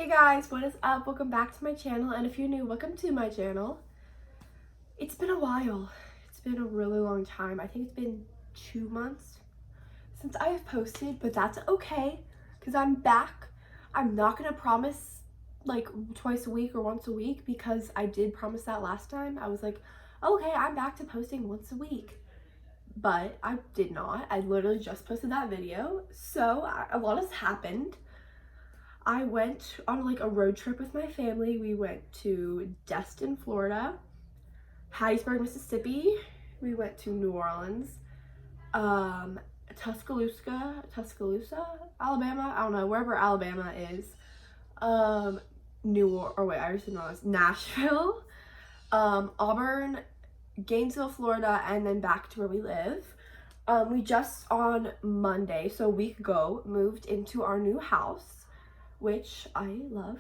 Hey guys, what is up? Welcome back to my channel, and if you're new, welcome to my channel. It's been a while. It's been a really long time. I think it's been 2 months since I have posted, but that's okay because I'm back. I'm not gonna promise like twice a week or once a week because I did promise that last time. I was like, okay, I'm back to posting once a week. But I did not. I literally just posted that video. So a lot has happened. I went on like a road trip with my family. We went to Destin, Florida, Hattiesburg, Mississippi. We went to New Orleans, Tuscaloosa, Alabama. I don't know, wherever Alabama is. I already said Nashville, Auburn, Gainesville, Florida, and then back to where we live. We just on Monday, so a week ago, moved into our new house, which I love.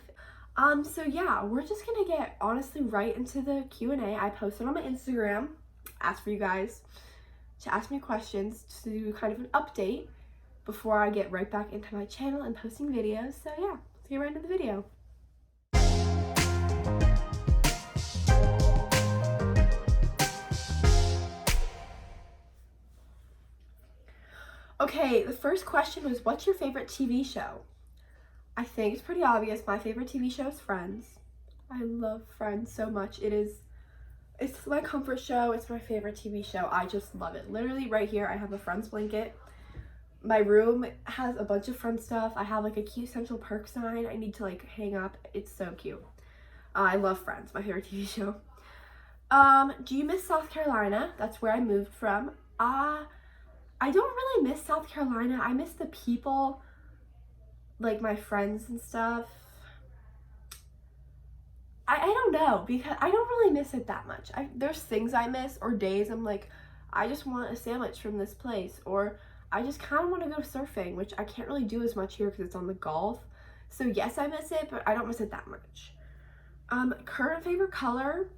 So yeah, we're just gonna get honestly right into the Q&A. I posted on my Instagram, asked for you guys to ask me questions to do kind of an update before I get right back into my channel and posting videos. So yeah, let's get right into the video. Okay, the first question was, what's your favorite TV show? I think it's pretty obvious. My favorite TV show is Friends. I love Friends so much. It's my comfort show. It's my favorite TV show. I just love it. Literally right here, I have a Friends blanket. My room has a bunch of Friends stuff. I have like a cute Central Perk sign I need to like hang up. It's so cute. I love Friends, my favorite TV show. Do you miss South Carolina? That's where I moved from. I don't really miss South Carolina. I miss the people, like my friends and stuff. I don't know, because I don't really miss it that much. There's things I miss, or days I'm like, I just want a sandwich from this place, or I just kind of want to go surfing, which I can't really do as much here because it's on the Gulf. So yes, I miss it, but I don't miss it that much. Current favorite color,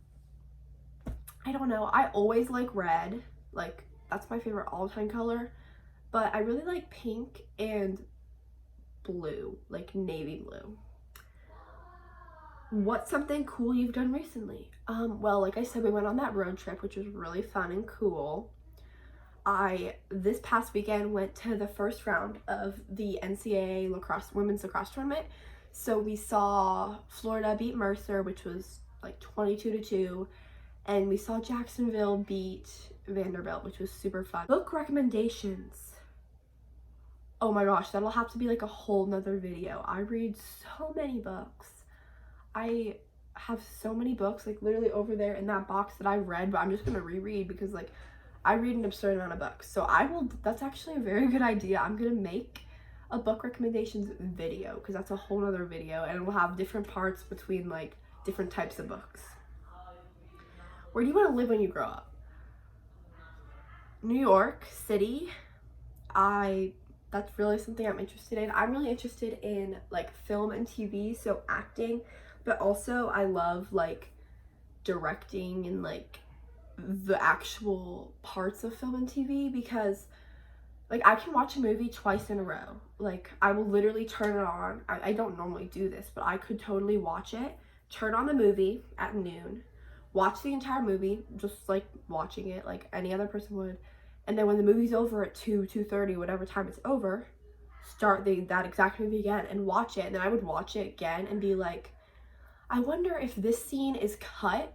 I don't know. I always like red. Like, that's my favorite all-time color. But I really like pink and blue, like navy blue. What's something cool you've done recently? Well, like I said, we went on that road trip, which was really fun and cool. This past weekend went to the first round of the NCAA women's lacrosse tournament. So we saw Florida beat Mercer, which was like 22-2, and we saw Jacksonville beat Vanderbilt, which was super fun. Book recommendations. Oh my gosh, that'll have to be like a whole nother video. I read so many books. I have so many books, like literally over there in that box that I read, but I'm just gonna reread because like I read an absurd amount of books. So that's actually a very good idea. I'm gonna make a book recommendations video because that's a whole nother video, and it will have different parts between like different types of books. Where do you want to live when you grow up? New York City. That's really something I'm interested in. I'm really interested in like film and TV, so acting, but also I love like directing and like the actual parts of film and TV, because like I can watch a movie twice in a row. Like I will literally turn it on. I don't normally do this, but I could totally watch it, turn on the movie at noon, watch the entire movie, just like watching it like any other person would. And then when the movie's over at 2:30, whatever time it's over, start that exact movie again and watch it. And then I would watch it again and be like, I wonder if this scene is cut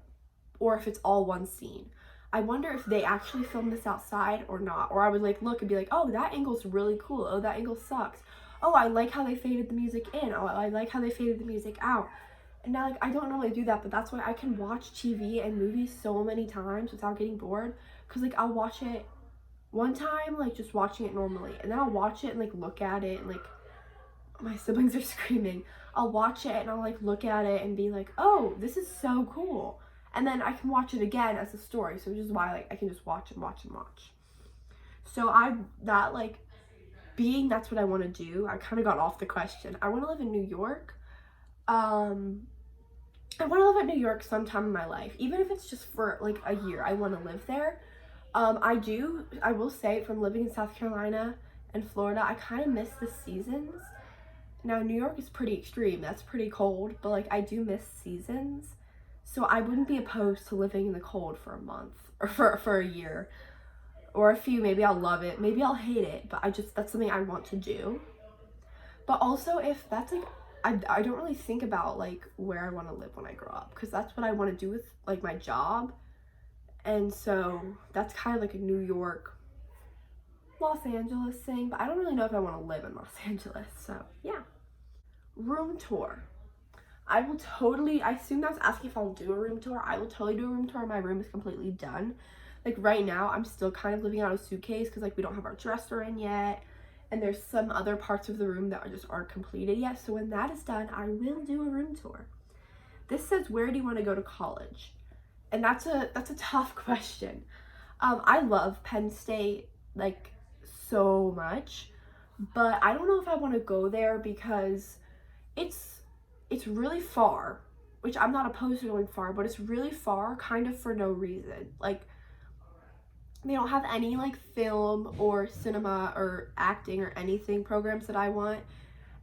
or if it's all one scene. I wonder if they actually filmed this outside or not. Or I would like look and be like, oh, that angle's really cool. Oh, that angle sucks. Oh, I like how they faded the music in. Oh, I like how they faded the music out. And now like I don't normally do that, but that's why I can watch TV and movies so many times without getting bored. Because like I'll watch it one time, like just watching it normally, and then I'll watch it and like look at it and like my siblings are screaming. I'll watch it and I'll like look at it and be like, oh, this is so cool. And then I can watch it again as a story. So which is why like I can just watch and watch and watch. So that's what I want to do. I kind of got off the question. I want to live in New York. I want to live in New York sometime in my life, even if it's just for like a year. I want to live there. I will say, from living in South Carolina and Florida, I kind of miss the seasons. Now, New York is pretty extreme. That's pretty cold, but like I do miss seasons. So I wouldn't be opposed to living in the cold for a month or for a year or a few. Maybe I'll love it, maybe I'll hate it, but that's something I want to do. But also, if that's like, I don't really think about like where I want to live when I grow up, because that's what I want to do with like my job. And so that's kind of like a New York, Los Angeles thing, but I don't really know if I want to live in Los Angeles. So yeah. Room tour. I assume that's asking if I'll do a room tour. I will totally do a room tour. My room is completely done. Like right now, I'm still kind of living out of a suitcase because like we don't have our dresser in yet. And there's some other parts of the room that aren't completed yet. So when that is done, I will do a room tour. This says, where do you want to go to college? And that's a tough question. I love Penn State like so much, but I don't know if I want to go there because it's really far, which I'm not opposed to going far, but it's really far kind of for no reason. Like they don't have any like film or cinema or acting or anything programs that I want,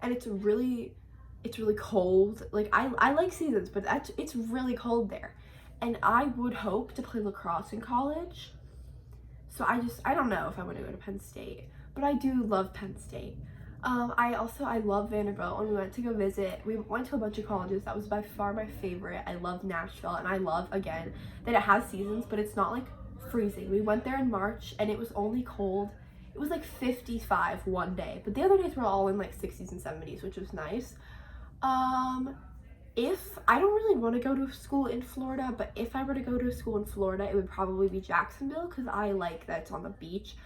and it's really cold. Like I like seasons, but it's really cold there, and I would hope to play lacrosse in college. So I don't know if I want to go to Penn State, but I do love Penn State. I love Vanderbilt. When we went to go visit, we went to a bunch of colleges. That was by far my favorite. I love Nashville, and I love, again, that it has seasons, but it's not like freezing. We went there in March, and it was only cold. It was like 55 one day, but the other days were all in like 60s and 70s, which was nice. If I don't really want to go to school in Florida, but if I were to go to a school in Florida, it would probably be Jacksonville, because I like that it's on the beach.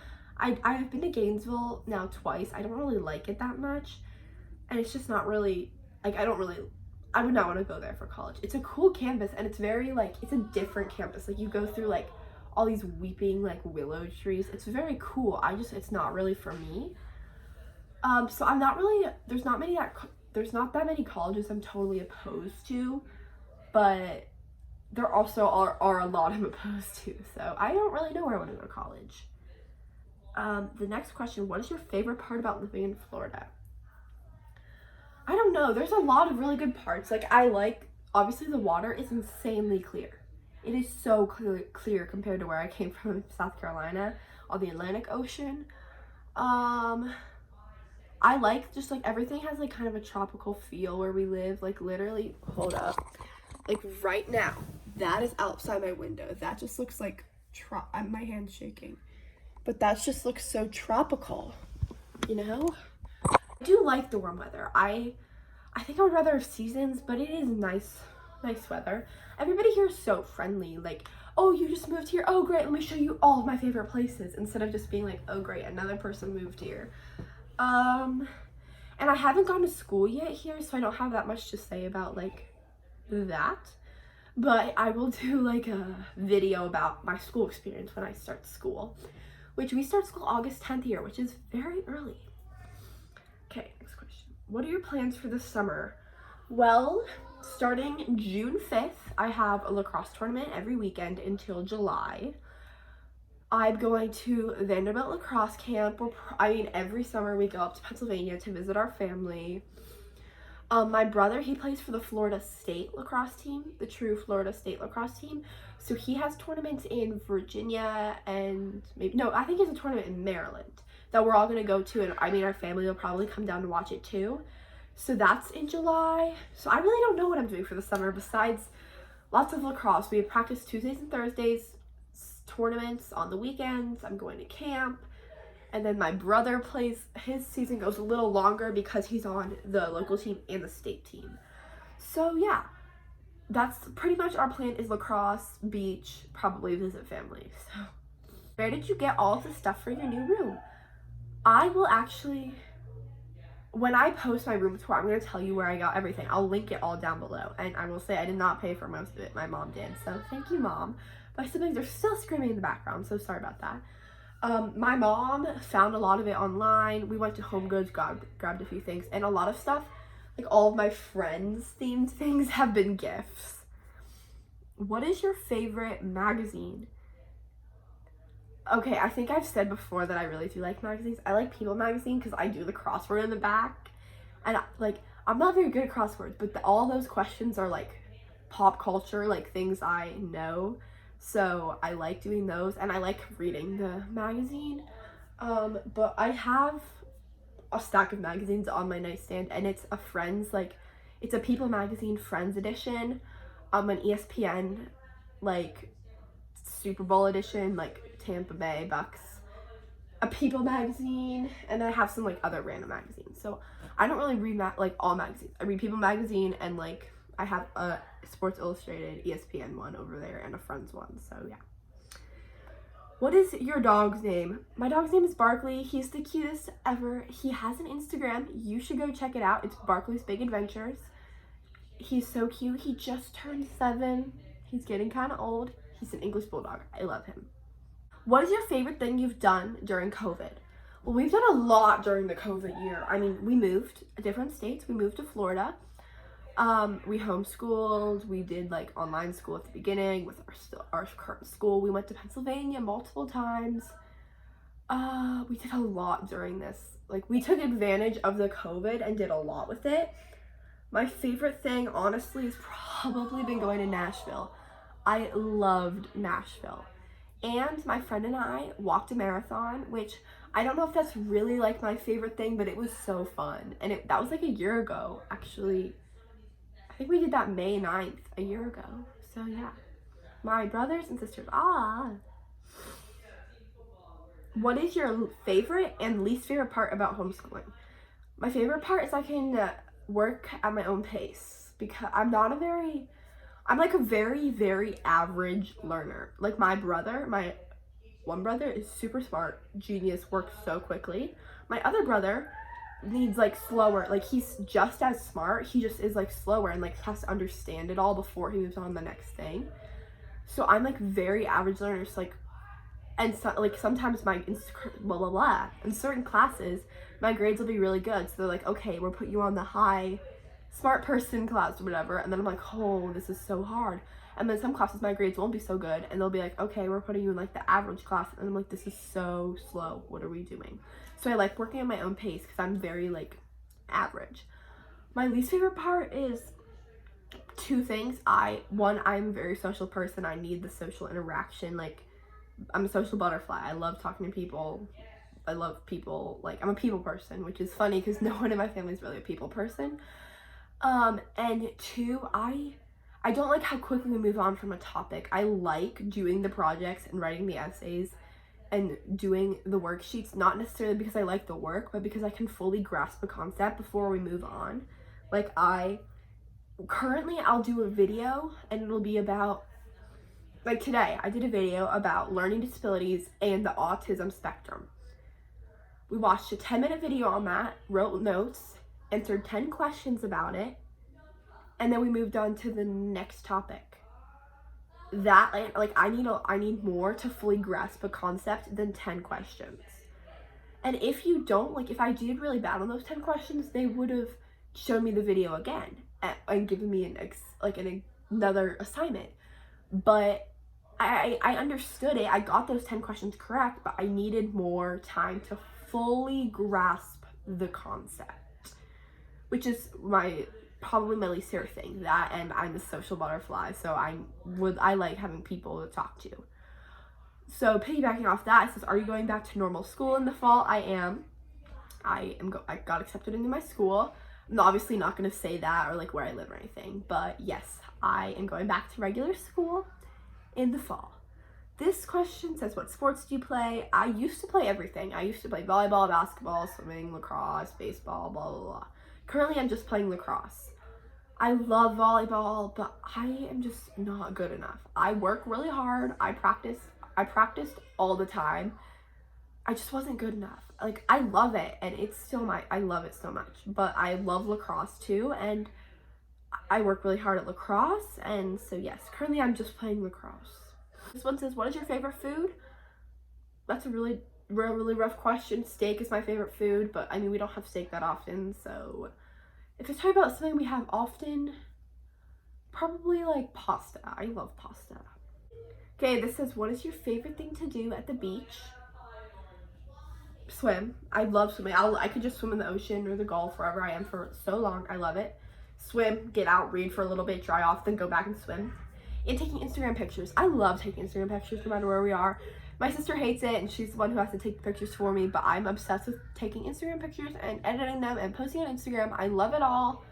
I've been to Gainesville now twice. I don't really like it that much, and it's just not really, like, I would not want to go there for college. It's a cool campus, and it's very, like, it's a different campus. Like, you go through, like, all these weeping, like, willow trees. It's very cool. It's not really for me. So I'm not really, there's not that many colleges I'm totally opposed to, but there also are a lot I'm opposed to, so I don't really know where I want to go to college. The next question, what is your favorite part about living in Florida? I don't know. There's a lot of really good parts. Like, obviously the water is insanely clear. It is so clear compared to where I came from in South Carolina on the Atlantic Ocean. I like just like everything has like kind of a tropical feel where we live. Like literally, hold up. Like right now, that is outside my window. That just looks like, my hand's shaking. But that just looks so tropical, you know? I do like the warm weather. I think I would rather have seasons, but it is nice weather. Everybody here is so friendly. Like, oh, you just moved here? Oh, great, let me show you all of my favorite places. Instead of just being like, oh, great, another person moved here. And I haven't gone to school yet here, so I don't have that much to say about, like, that. But I will do, like, a video about my school experience when I start school. Which we start school August 10th here, which is very early. Okay, next question. What are your plans for the summer? Well, starting June 5th, I have a lacrosse tournament every weekend until July. I'm going to Vanderbilt lacrosse camp. Every summer we go up to Pennsylvania to visit our family. My brother, he plays for the Florida State lacrosse team, the true Florida State lacrosse team. So he has tournaments in Virginia and I think he has a tournament in Maryland that we're all going to go to. And our family will probably come down to watch it too. So that's in July. So I really don't know what I'm doing for the summer besides lots of lacrosse. We have practice Tuesdays and Thursdays, tournaments on the weekends. I'm going to camp. And then my brother his season goes a little longer because he's on the local team and the state team. So yeah, that's pretty much our plan is lacrosse, beach, probably visit family. So where did you get all of the stuff for your new room? I will actually, when I post my room tour, I'm going to tell you where I got everything. I'll link it all down below. And I will say I did not pay for most of it. My mom did. So thank you, Mom. My siblings are still screaming in the background, so sorry about that. My mom found a lot of it online. We went to Home Goods, grabbed a few things, and a lot of stuff, like all of my friends' themed things have been gifts. What is your favorite magazine? Okay, I think I've said before that I really do like magazines. I like People magazine because I do the crossword in the back, And like, I'm not very good at crosswords, but all those questions are like pop culture, like things I know. So I like doing those, and I like reading the magazine. But I have a stack of magazines on my nightstand, and it's a Friends, like, it's a People magazine Friends edition, an ESPN, like, Super Bowl edition, like Tampa Bay Bucks, a People magazine, and then I have some like other random magazines. So I don't really read like all magazines. I read People magazine, and like I have a Sports Illustrated ESPN one over there and a Friends one. So yeah. What is your dog's name? My dog's name is Barkley. He's the cutest ever. He has an Instagram. You should go check it out. It's Barkley's Big Adventures. He's so cute. He just turned 7. He's getting kind of old. He's an English Bulldog. I love him. What is your favorite thing you've done during COVID? Well, we've done a lot during the COVID year. I mean, we moved to different states. We moved to Florida. We homeschooled. We did like online school at the beginning with our current school. We went to Pennsylvania multiple times. We did a lot during this. Like, we took advantage of the COVID and did a lot with it. My favorite thing, honestly, has probably been going to Nashville. I loved Nashville. And my friend and I walked a marathon, which I don't know if that's really like my favorite thing, but it was so fun. And that was like a year ago, actually. I think we did that May 9th, a year ago. So yeah, my brothers and sisters. What is your favorite and least favorite part about homeschooling? My favorite part is I can work at my own pace, because I'm like a very, very average learner. Like my one brother is super smart, genius, works so quickly. My other brother needs like slower, like he's just as smart, he just is like slower and like has to understand it all before he moves on to the next thing. So I'm like very average learner, so like, and so, like sometimes in certain classes my grades will be really good, so they're like, okay, we'll put you on the high smart person class or whatever, and then I'm like, oh, this is so hard. And then some classes my grades won't be so good, and they'll be like, okay, we're putting you in like the average class, and I'm like, this is so slow, what are we doing? So I like working at my own pace because I'm very like average. My least favorite part is 2 things. I'm a very social person. I need the social interaction. Like, I'm a social butterfly. I love talking to people. I love people. Like, I'm a people person, which is funny because no one in my family is really a people person. And 2, I don't like how quickly we move on from a topic. I like doing the projects and writing the essays and doing the worksheets, not necessarily because I like the work, but because I can fully grasp the concept before we move on. Like, I'll do a video, and it'll be about, like today, I did a video about learning disabilities and the autism spectrum. We watched a 10-minute video on that, wrote notes, answered 10 questions about it, and then we moved on to the next topic. That, like, I need more to fully grasp a concept than 10 questions. And if you don't, like, if I did really bad on those 10 questions, they would have shown me the video again and given me another assignment. But I understood it. I got those 10 questions correct, but I needed more time to fully grasp the concept, which is probably my least favorite thing. That, and I'm a social butterfly, so I like having people to talk to. So piggybacking off that, it says, are you going back to normal school in the fall? I am. I got accepted into my school. I'm obviously not going to say that or like where I live or anything, but yes, I am going back to regular school in the fall. This question says, what sports do you play? I used to play everything. I used to play volleyball, basketball, swimming, lacrosse, baseball, blah, blah, blah. Currently, I'm just playing lacrosse. I love volleyball, but I am just not good enough. I work really hard. I practiced all the time. I just wasn't good enough. Like, I love it, and I love it so much. But I love lacrosse too, and I work really hard at lacrosse, and so yes, currently I'm just playing lacrosse. This one says, what is your favorite food? That's a really, really rough question. Steak is my favorite food, but I mean, we don't have steak that often, so if it's talking about something we have often, probably like pasta. I love pasta. Okay, this says, what is your favorite thing to do at the beach? swim. I love swimming. I could just swim in the ocean or the Gulf, wherever I am, for so long. I love it. Swim, get out, read for a little bit, dry off, then go back and swim. And taking Instagram pictures. I love taking Instagram pictures no matter where we are. My sister hates it, and she's the one who has to take the pictures for me, but I'm obsessed with taking Instagram pictures and editing them and posting on Instagram. I love it all.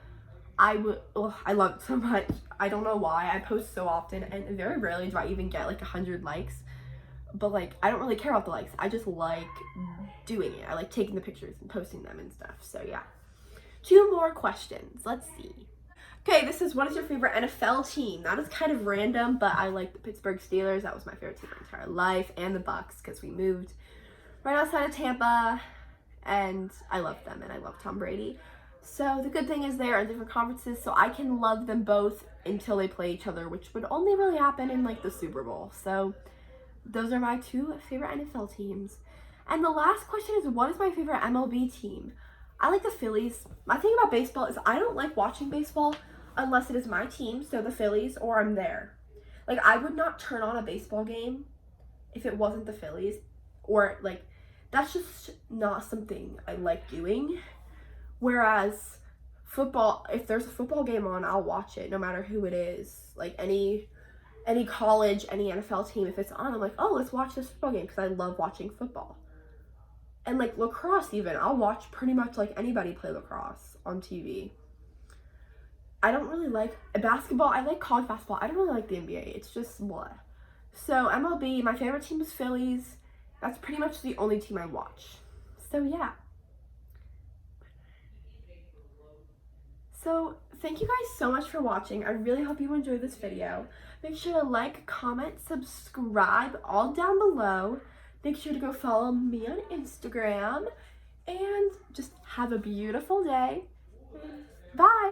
I love it so much. I don't know why. I post so often, and very rarely do I even get like 100 likes. But like, I don't really care about the likes. I just like doing it. I like taking the pictures and posting them and stuff. So yeah. 2 more questions. Let's see. Okay, this is, what is your favorite NFL team? That is kind of random, but I like the Pittsburgh Steelers. That was my favorite team my entire life, and the Bucks, because we moved right outside of Tampa, and I love them, and I love Tom Brady. So the good thing is they are in different conferences, so I can love them both until they play each other, which would only really happen in like the Super Bowl. So those are my 2 favorite NFL teams. And the last question is, what is my favorite MLB team? I like the Phillies. My thing about baseball is I don't like watching baseball unless it is my team, so the Phillies, or I'm there. Like, I would not turn on a baseball game if it wasn't the Phillies, or like, that's just not something I like doing. Whereas football, if there's a football game on, I'll watch it no matter who it is. Like any college, any NFL team, if it's on, I'm like, oh, let's watch this football game, because I love watching football. And like lacrosse even, I'll watch pretty much like anybody play lacrosse on TV. I don't really like basketball. I like college basketball. I don't really like the NBA. It's just blah. So MLB, my favorite team is Phillies. That's pretty much the only team I watch. So yeah. So thank you guys so much for watching. I really hope you enjoyed this video. Make sure to like, comment, subscribe, all down below. Make sure to go follow me on Instagram. And just have a beautiful day. Bye.